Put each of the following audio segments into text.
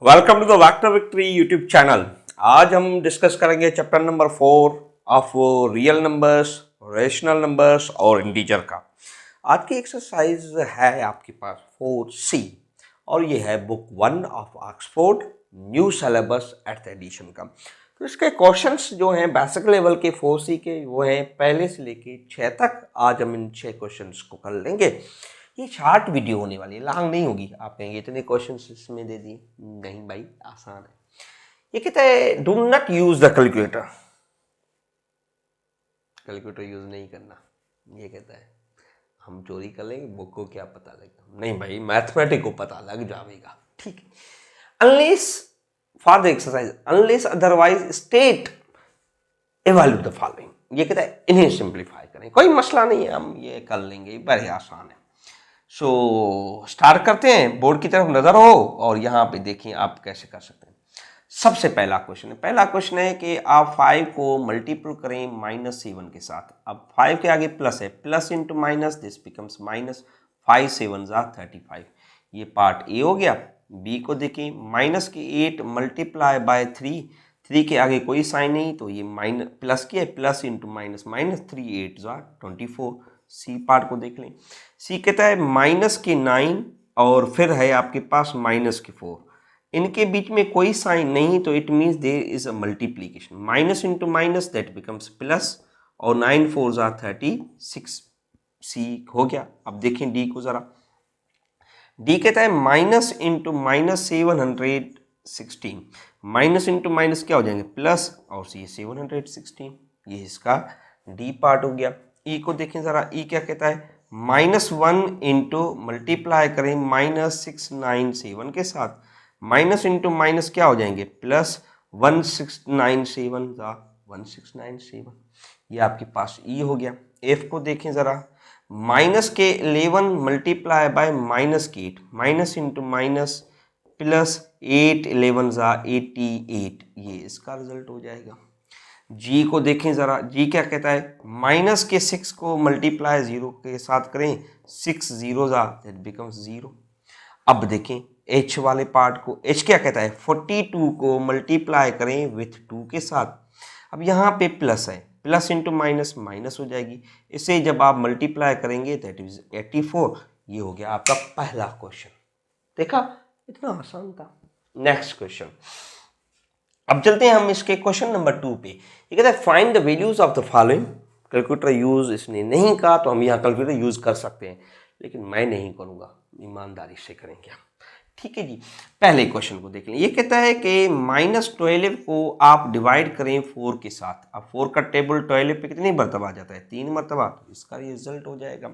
Welcome to the vector victory YouTube channel. आज हम discuss करेंगे chapter number 4 of real numbers, rational numbers और integer का। आज की एक्सरसाइज है आपके पास 4C और ये है book 1 of Oxford new syllabus eight edition का। तो इसके क्वेश्चंस जो हैं बेसिक लेवल के 4C के वो हैं पहले से लेके 6 तक। आज हम इन 6 क्वेश्चंस को कर लेंगे। ये शार्ट वीडियो होने वाली है, लॉन्ग नहीं होगी। आप कहेंगे इतने क्वेश्चंस इसमें दे दिए, नहीं भाई आसान है। ये कहता है do not use the calculator, calculator use नहीं करना। ये कहता है हम चोरी कर लेंगे, बुक को क्या पता लगेगा। नहीं भाई मैथमेटिक को पता लग जाएगा, ठीक है। Unless for the exercise unless otherwise state evaluate the following. ये कहता है इन्हें सिंप्लीफाई करें, कोई मसला नहीं है, हम ये कर लेंगे, बड़े आसान है। सो स्टार्ट करते हैं। बोर्ड की तरफ नजर हो और यहाँ पे देखिए आप कैसे कर सकते हैं। सबसे पहला क्वेश्चन है कि आप 5 को मल्टीपल करें -7 के साथ। अब 5 के आगे प्लस है, plus into minus this becomes minus. 5 7 35। ये पार्ट ए हो गया। बी को देखिए माइनस के 8 मल्टीप्लाई बाय 3 के आगे कोई साइन नहीं तो ये माइनस प्लस की है, plus into minus minus 3 8 24। C part को देख लें। सी कहता है माइनस के 9 और फिर है आपके पास माइनस के 4। इनके बीच में कोई साइन नहीं तो it means there is a multiplication. Minus into minus that becomes plus और 9 4 36। सी हो गया। अब देखें डी को जरा। डी कहता है minus into minus 716। Minus into minus क्या हो जाएंगे प्लस और सी 716। ये इसका डी पार्ट हो गया। ई को देखें जरा। ई क्या कहता है -1 इंटू मल्टीप्लाई करें -697 के साथ। माइनस इंटू माइनस क्या हो जाएंगे प्लस 1697 1697। ये आपके पास ई हो गया। एफ को देखें जरा। माइनस के 11 मल्टीप्लाई बाय माइनस के 8। Minus into minus plus 8 11 88। ये इसका रिजल्ट हो जाएगा। जी को देखें जरा। जी क्या कहता है माइनस के 6 को मल्टीप्लाई 0 के साथ करें 6 0 दैट बिकम्स 0। अब देखें एच वाले पार्ट को। एच क्या कहता है 42 को मल्टीप्लाई करें विथ 2 के साथ। अब यहाँ पे प्लस है, प्लस इंटू माइनस माइनस हो जाएगी। इसे जब आप मल्टीप्लाई करेंगे दैट इज 84। ये हो गया आपका पहला क्वेश्चन। देखा इतना आसान था। Next question. अब चलते हैं हम इसके क्वेश्चन नंबर 2 पे। ये कहता है find the values of the following. Calculator use इसने नहीं कहा तो हम यहाँ कैलकुलेटर यूज कर सकते हैं, लेकिन मैं नहीं करूँगा, ईमानदारी से करेंगे हम। ठीक है जी। पहले क्वेश्चन को देख लें। ये कहता है कि -12 को आप डिवाइड करें 4 के साथ। अब 4 का टेबल 12 पे कितनी मरतबा आ जाता है 3 मरतबा, तो इसका रिजल्ट हो जाएगा।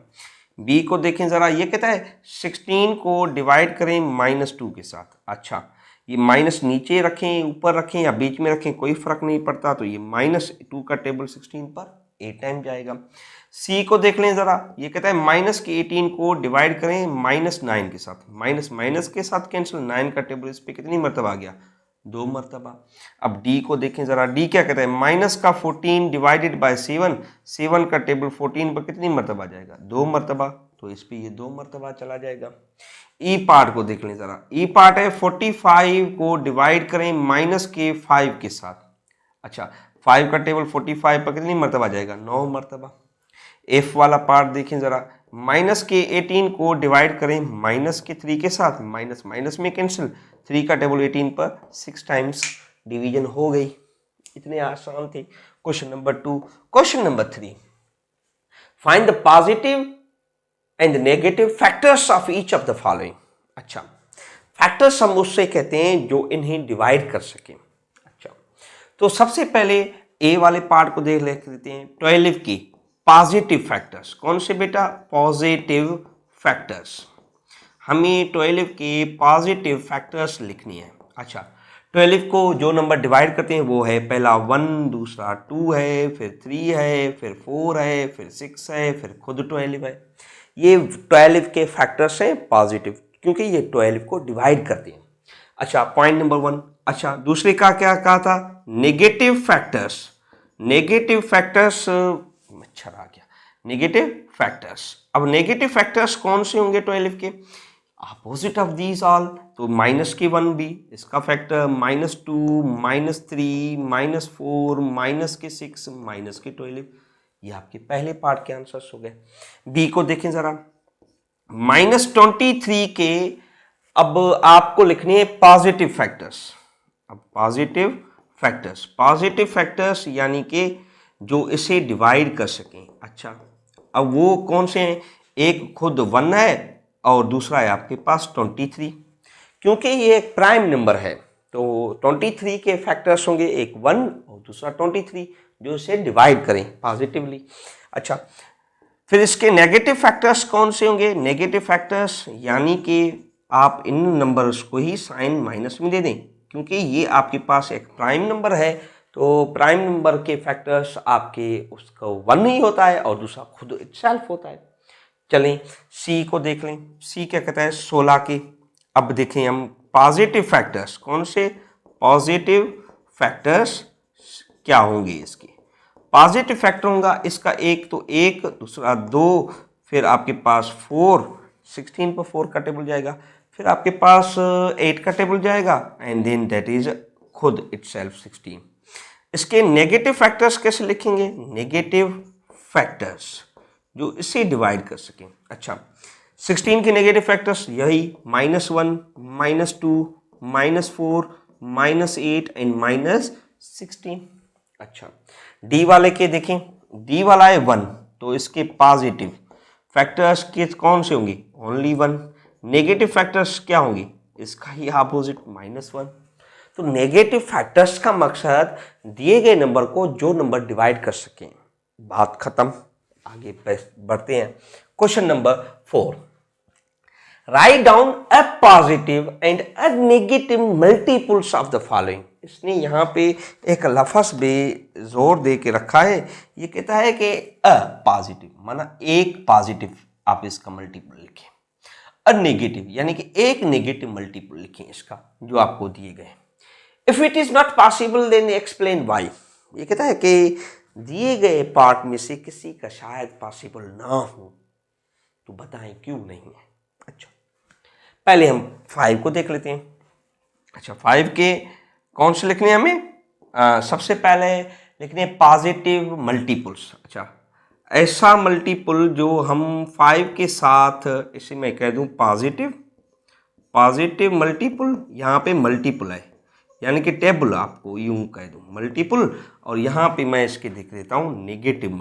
बी को देखें जरा। ये कहता है 16 को डिवाइड करें -2 के साथ। अच्छा ये माइनस नीचे रखें ऊपर रखें या बीच में रखें कोई फर्क नहीं पड़ता, तो ये -2 का टेबल 16 पर 8 टाइम जाएगा। सी को देख लें जरा। ये कहता है माइनस के 18 को डिवाइड करें -9 के साथ। माइनस माइनस के साथ कैंसिल, 9 का टेबल इस पर कितनी मरतबा आ गया 2 मरतबा। अब डी को देखें जरा। डी क्या कहता है माइनस का 14 डिवाइडेड बाय 7। 7 का टेबल 14 पर कितनी मरतबा जाएगा 2 मरतबा, तो इस पर ये 2 मरतबा चला जाएगा। ई पार्ट को देख लें जरा। ई पार्ट है 45 को डिवाइड करें -5 के साथ। अच्छा 5 का टेबल 45 पर कितनी मरतबा जाएगा 9 मरतबा। एफ वाला पार्ट देखें जरा। माइनस के 18 को डिवाइड करें -3 के साथ। माइनस माइनस में कैंसिल, 3 का टेबल 18 पर 6 टाइम्स डिवीजन हो गई। इतने आसान थे question number 2। Question number 3 find the positive and negative factors of each of the following. अच्छा फैक्टर्स हम उससे कहते हैं जो इन्हें डिवाइड कर सकें। अच्छा तो सबसे पहले ए वाले पार्ट को देख लेते हैं। 12 की पॉजिटिव फैक्टर्स कौन से बेटा पॉजिटिव फैक्टर्स। हमें 12 के पॉजिटिव फैक्टर्स लिखनी है। अच्छा 12 को जो नंबर डिवाइड करते हैं वो है पहला 1, दूसरा 2 है, फिर 3 है, फिर 4 है, फिर 6 है, फिर खुद 12 है। ये 12 के फैक्टर्स हैं पॉजिटिव क्योंकि ये 12 को डिवाइड करते हैं। अच्छा पॉइंट नंबर 1। अच्छा दूसरे का क्या कहा था नेगेटिव फैक्टर्स। नेगेटिव फैक्टर्स मच्छर आ गया। Negative factors. अब नेगेटिव फैक्टर्स कौन से होंगे 12 के अपोजिट ऑफ दीज ऑल, तो माइनस के 1 भी इसका फैक्टर, -2, -3, -4, माइनस के 6, माइनस के 12। ये आपके पहले पार्ट के आंसर्स हो गए। बी को देखें जरा, -23 के अब आपको लिखनी है पॉजिटिव फैक्टर्स। अब पॉजिटिव फैक्टर्स यानी कि जो इसे डिवाइड कर सकें। अच्छा, अब वो कौन से हैं? एक खुद 1 है और दूसरा है आपके पास 23। क्योंकि ये एक प्राइम नंबर है तो 23 के फैक्टर्स होंगे, एक 1 और दूसरा 23, जो इसे डिवाइड करें पॉजिटिवली। अच्छा, फिर इसके नेगेटिव फैक्टर्स कौन से होंगे? नेगेटिव फैक्टर्स यानी कि आप इन नंबर्स को ही साइन माइनस में दे दें, क्योंकि ये आपके पास एक प्राइम नंबर है तो प्राइम नंबर के फैक्टर्स आपके उसका 1 ही होता है और दूसरा खुद इटसेल्फ होता है। चलें सी को देख लें। सी क्या कहता है? 16 के। अब देखें हम पॉजिटिव फैक्टर्स, कौन से पॉजिटिव फैक्टर्स क्या होंगे? इसके पॉजिटिव फैक्टर होगा इसका एक, तो एक, दूसरा 2, फिर आपके पास 4, 16 पर 4 का टेबल जाएगा, फिर आपके पास 8 का टेबल जाएगा एंड देन दैट इज खुद इटसेल्फ 16। इसके नेगेटिव फैक्टर्स कैसे लिखेंगे? नेगेटिव फैक्टर्स जो इसे डिवाइड कर सकें। अच्छा, 16 के नेगेटिव फैक्टर्स यही -1, -2, -4, -8 एंड -16। अच्छा, डी वाले के देखें, डी वाला है 1 तो इसके पॉजिटिव फैक्टर्स के कौन से होंगे? ओनली 1। नेगेटिव फैक्टर्स क्या होंगे? इसका ही अपोजिट -1। तो नेगेटिव फैक्टर्स का मकसद दिए गए नंबर को जो नंबर डिवाइड कर सकें। बात खत्म, आगे बढ़ते हैं। Question number 4, write down a positive and a negative multiples of the following. इसने यहाँ पे एक लफ्ज़ भी जोर दे के रखा है। ये कहता है कि अ पॉजिटिव माना एक पॉजिटिव आप इसका मल्टीपल लिखें, अ नेगेटिव यानी कि एक नेगेटिव मल्टीपल लिखें इसका जो आपको दिए गए। If it is not possible then explain why. ये कहता है कि दिए गए पार्ट में से किसी का शायद पॉसिबल ना हो तो बताएं क्यों नहीं है। अच्छा, पहले हम 5 को देख लेते हैं। अच्छा, 5 के कौन से लिखने हैं हमें? सबसे पहले लिखने हैं पॉजिटिव मल्टीपल्स। अच्छा, ऐसा मल्टीपल जो हम 5 के साथ, इसे मैं कह दूं पॉजिटिव मल्टीपल, यहाँ पे मल्टीपल है यानी कि टेबल, आपको यूं कह दूं मल्टीपल, और यहाँ पे मैं इसके देख देता हूँ नेगेटिव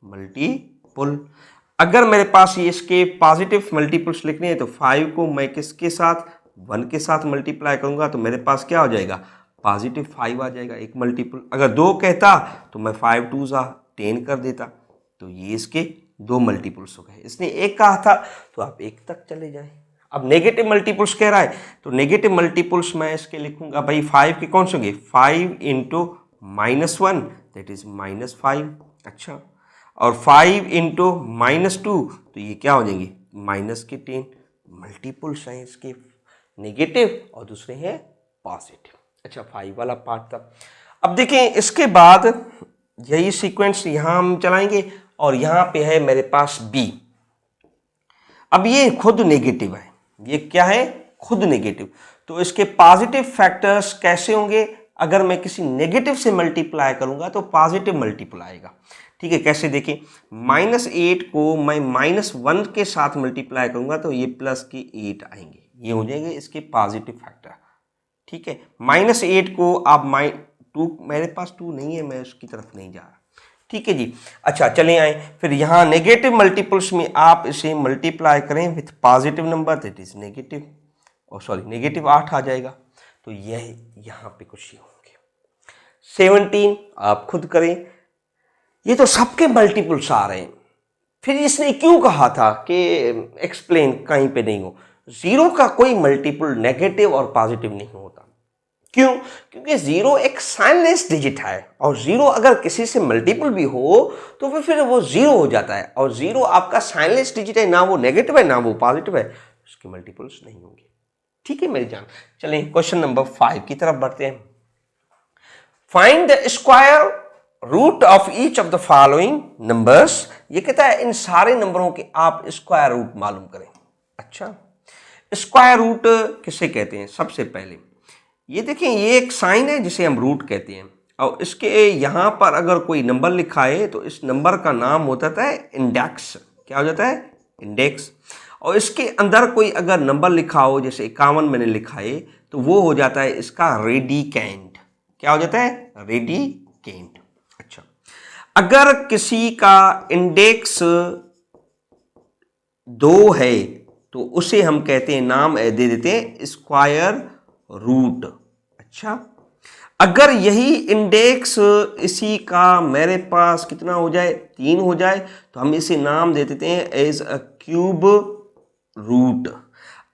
मल्टीपल। अगर मेरे पास ये इसके पॉजिटिव मल्टीपल्स लिखने हैं तो 5 को मैं किसके साथ? 1 के साथ मल्टीप्लाई करूंगा तो मेरे पास क्या हो जाएगा? पॉजिटिव 5 आ जाएगा, एक मल्टीपल। अगर 2 कहता तो मैं 5 2 10 कर देता, तो ये इसके 2 मल्टीपल्स हो गए। इसने एक कहा था तो आप एक तक चले जाए। अब नेगेटिव मल्टीपल्स कह रहा है तो नेगेटिव मल्टीपल्स मैं इसके लिखूंगा भाई 5 के कौन से होंगे? 5 इंटू -1 दैट इज -5। अच्छा, और 5 इंटू -2 तो ये क्या हो जाएंगे? -10। मल्टीपल्स हैं इसके नेगेटिव और दूसरे हैं पॉजिटिव। अच्छा, 5 वाला पार्ट था। अब देखें इसके बाद यही सीक्वेंस यहाँ हम चलाएंगे और यहाँ पे है मेरे पास बी। अब ये खुद नेगेटिव है, ये क्या है? खुद नेगेटिव। तो इसके पॉजिटिव फैक्टर्स कैसे होंगे? अगर मैं किसी नेगेटिव से मल्टीप्लाई करूंगा तो पॉजिटिव मल्टीपल आएगा। ठीक है, कैसे देखें? -8 को मैं -1 के साथ मल्टीप्लाई करूंगा तो ये प्लस के 8 आएंगे, ये हो जाएंगे इसके पॉजिटिव फैक्टर। ठीक है, -8 को आप -2, मेरे पास 2 नहीं है, मैं उसकी तरफ नहीं जा रहा। ठीक है जी। अच्छा, चले आए फिर यहाँ नेगेटिव मल्टीपल्स में आप इसे मल्टीप्लाई करें with positive number that is negative 8 आ जाएगा। तो यह यहाँ पे कुछ ही होंगे। 17 आप खुद करें, ये तो सबके मल्टीपल्स आ रहे हैं। फिर इसने क्यों कहा था कि एक्सप्लेन कहीं पे नहीं हो? 0 का कोई मल्टीपल नेगेटिव और पॉजिटिव नहीं होता। क्यों? क्योंकि 0 एक साइनलेस डिजिट है और 0 अगर किसी से मल्टीपल भी हो तो फिर वो 0 हो जाता है, और 0 आपका साइनलेस डिजिट है, ना वो नेगेटिव है ना वो पॉजिटिव है, उसके मल्टीपल्स नहीं होंगे। ठीक है मेरी जान। चलें क्वेश्चन नंबर 5 की तरफ बढ़ते हैं। Find the square root of each of the following numbers. ये कहता है इन सारे नंबरों के आप स्क्वायर रूट मालूम करें। अच्छा, स्क्वायर रूट किसे कहते हैं? सबसे पहले ये देखें, ये एक साइन है जिसे हम रूट कहते हैं, और इसके यहाँ पर अगर कोई नंबर लिखा है तो इस नंबर का नाम होता है इंडेक्स। क्या हो जाता है? इंडेक्स। और इसके अंदर कोई अगर नंबर लिखा हो, जैसे 51 मैंने लिखा है, तो वो हो जाता है इसका रेडिकेंट। क्या हो जाता है? रेडिकेंट। अच्छा, अगर किसी का इंडेक्स 2 है तो उसे हम कहते हैं, नाम दे देते हैं स्क्वायर रूट। अच्छा, अगर यही इंडेक्स इसी का मेरे पास कितना हो जाए, 3 हो जाए, तो हम इसे नाम दे देते हैं एज अ क्यूब रूट।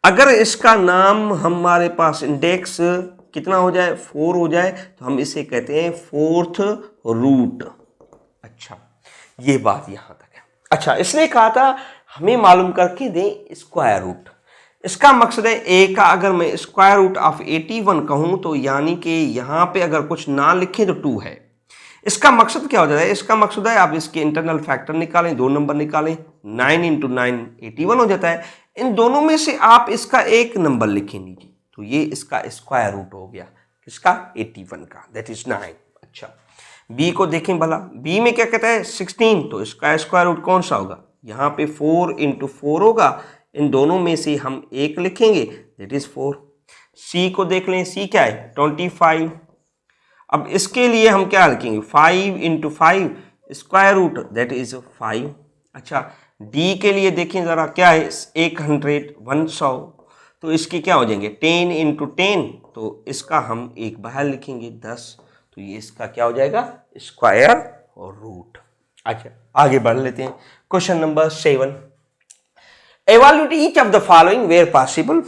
अगर इसका नाम हमारे पास इंडेक्स कितना हो जाए, 4 हो जाए, तो हम इसे कहते हैं फोर्थ रूट। अच्छा, ये बात यहां तक है। अच्छा, इसने कहा था हमें मालूम करके दें स्क्वायर रूट। इसका मकसद है ए का अगर मैं स्क्वायर रूट ऑफ 81 कहूं तो यानी कि यहां पे अगर कुछ ना लिखे तो 2 है। इसका मकसद क्या हो जाता है? इसका मकसद है आप इसके इंटरनल फैक्टर निकालें, 2 नंबर निकालें, 9 × 9 81 हो जाता है। इन दोनों में से आप इसका एक नंबर लिखें नीचे, तो ये इसका स्क्वायर रूट हो गया। किसका? 81 का, दैट इज 9। अच्छा, बी को देखें भला, बी में क्या कहता है? 16, तो इसका स्क्वायर रूट कौन सा होगा? यहाँ पे 4 × 4 होगा, इन दोनों में से हम एक लिखेंगे, दैट इज 4। सी को देख लें, सी क्या है? 25। अब इसके लिए हम क्या लिखेंगे? 5 × 5 स्क्वायर रूट, दैट इज 5। अच्छा, डी के लिए देखें जरा, क्या है? 100, तो इसके क्या हो जाएंगे? 10 × 10, तो इसका हम एक बाहर लिखेंगे 10, तो ये इसका क्या हो जाएगा? स्क्वायर और रूट। अच्छा, आगे बढ़ लेते हैं। Question number 7, evaluate each of the following where possible.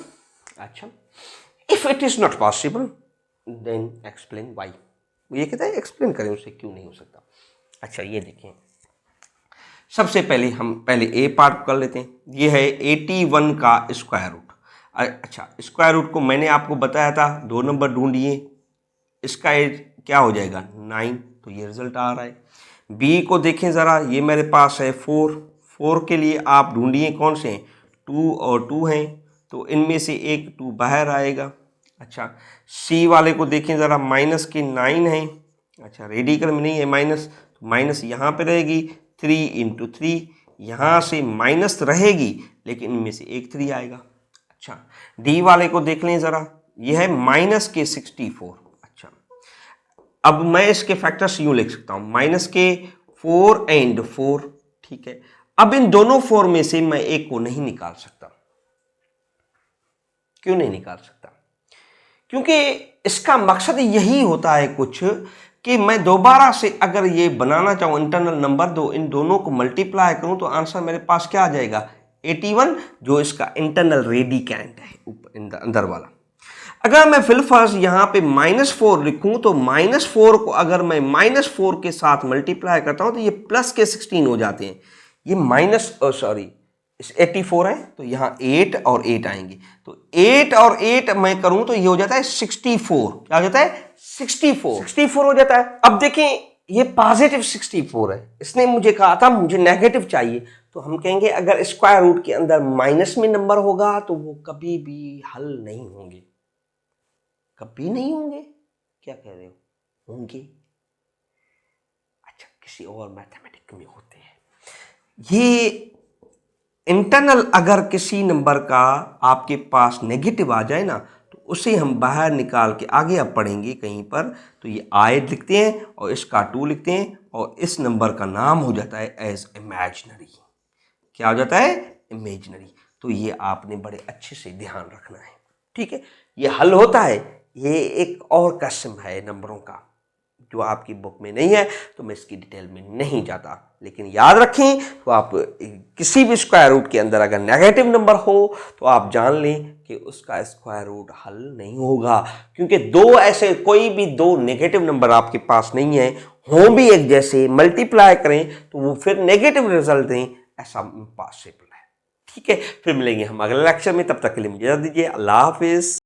अच्छा, if it is not possible then explain why. ये कहता है एक्सप्लेन करें उसे क्यों नहीं हो सकता। अच्छा, ये देखें, सबसे पहले हम पहले ए पार्ट कर लेते हैं। ये है 81 का स्क्वायर रूट। अच्छा, स्क्वायर रूट को मैंने आपको बताया था, 2 नंबर ढूंढिए, इसका क्या हो जाएगा? 9, तो ये रिजल्ट आ रहा है। बी को देखें ज़रा, ये मेरे पास है 4 के लिए आप ढूंढिए कौन से हैं? 2 और 2 हैं, तो इनमें से एक 2 बाहर आएगा। अच्छा, सी वाले को देखें ज़रा, माइनस के 9 हैं। अच्छा, रेडिकल में नहीं है माइनस, तो माइनस यहाँ पे रहेगी, 3 × 3, यहाँ से माइनस रहेगी लेकिन इनमें से एक 3 आएगा। अच्छा, डी वाले को देख लें ज़रा, यह है माइनस के 64। अच्छा, अब मैं इसके फैक्टर्स यूँ लिख सकता हूँ, माइनस के 4 और 4, ठीक है। अब इन दोनों 4 में से मैं एक को नहीं निकाल सकता। क्यों नहीं निकाल सकता? क्योंकि इसका मकसद यही होता है कुछ कि मैं दोबारा से अगर ये बनाना चाहूँ इंटरनल नंबर दो, इन दोनों को मल्टीप्लाई करूँ तो आंसर मेरे पास क्या आ जाएगा? 81, जो इसका इंटरनल रेडिकेंट है अंदर वाला। अगर मैं फिलफर्ज यहाँ पे -4 लिखूँ तो -4 को अगर मैं -4 के साथ मल्टीप्लाई करता हूँ तो ये प्लस के 16 हो जाते हैं। ये सॉरी 84 है, तो यहाँ 8 और 8 आएंगे, तो 8 और 8 मैं करूं तो ये हो जाता है 64। क्या हो जाता है? 64 हो जाता है। अब देखें, ये पॉजिटिव 64 है, इसने मुझे कहा था मुझे नेगेटिव चाहिए, तो हम कहेंगे अगर स्क्वायर रूट के अंदर माइनस में नंबर होगा तो वो कभी भी हल नहीं होंगे। कभी नहीं होंगे? क्या कह रहे हो? होंगे। अच्छा, किसी और मैथमेटिक्स में होते हैं। ये इंटरनल अगर किसी नंबर का आपके पास नेगेटिव आ जाए ना, तो उसे हम बाहर निकाल के आगे अब पढ़ेंगे कहीं पर, तो ये आई लिखते हैं और इसका 2 लिखते हैं और इस नंबर का नाम हो जाता है एज इमेजिनरी। क्या हो जाता है? इमेजिनरी। तो ये आपने बड़े अच्छे से ध्यान रखना है, ठीक है। ये हल होता है, ये एक और किस्म है नंबरों का जो आपकी बुक में नहीं है, तो मैं इसकी डिटेल में नहीं जाता, लेकिन याद रखें तो आप किसी भी स्क्वायर रूट के अंदर अगर नेगेटिव नंबर हो तो आप जान लें कि उसका स्क्वायर रूट हल नहीं होगा, क्योंकि ऐसे कोई भी 2 नेगेटिव नंबर आपके पास नहीं है, हों भी एक जैसे, मल्टीप्लाई करें तो वो फिर नेगेटिव रिजल्ट दें, ऐसा इम्पॉसिबल है, ठीक है। फिर मिलेंगे हम अगले लेक्चर में, तब तक के लिए मुझे इजाज़त दीजिए। अल्लाह हाफिज़।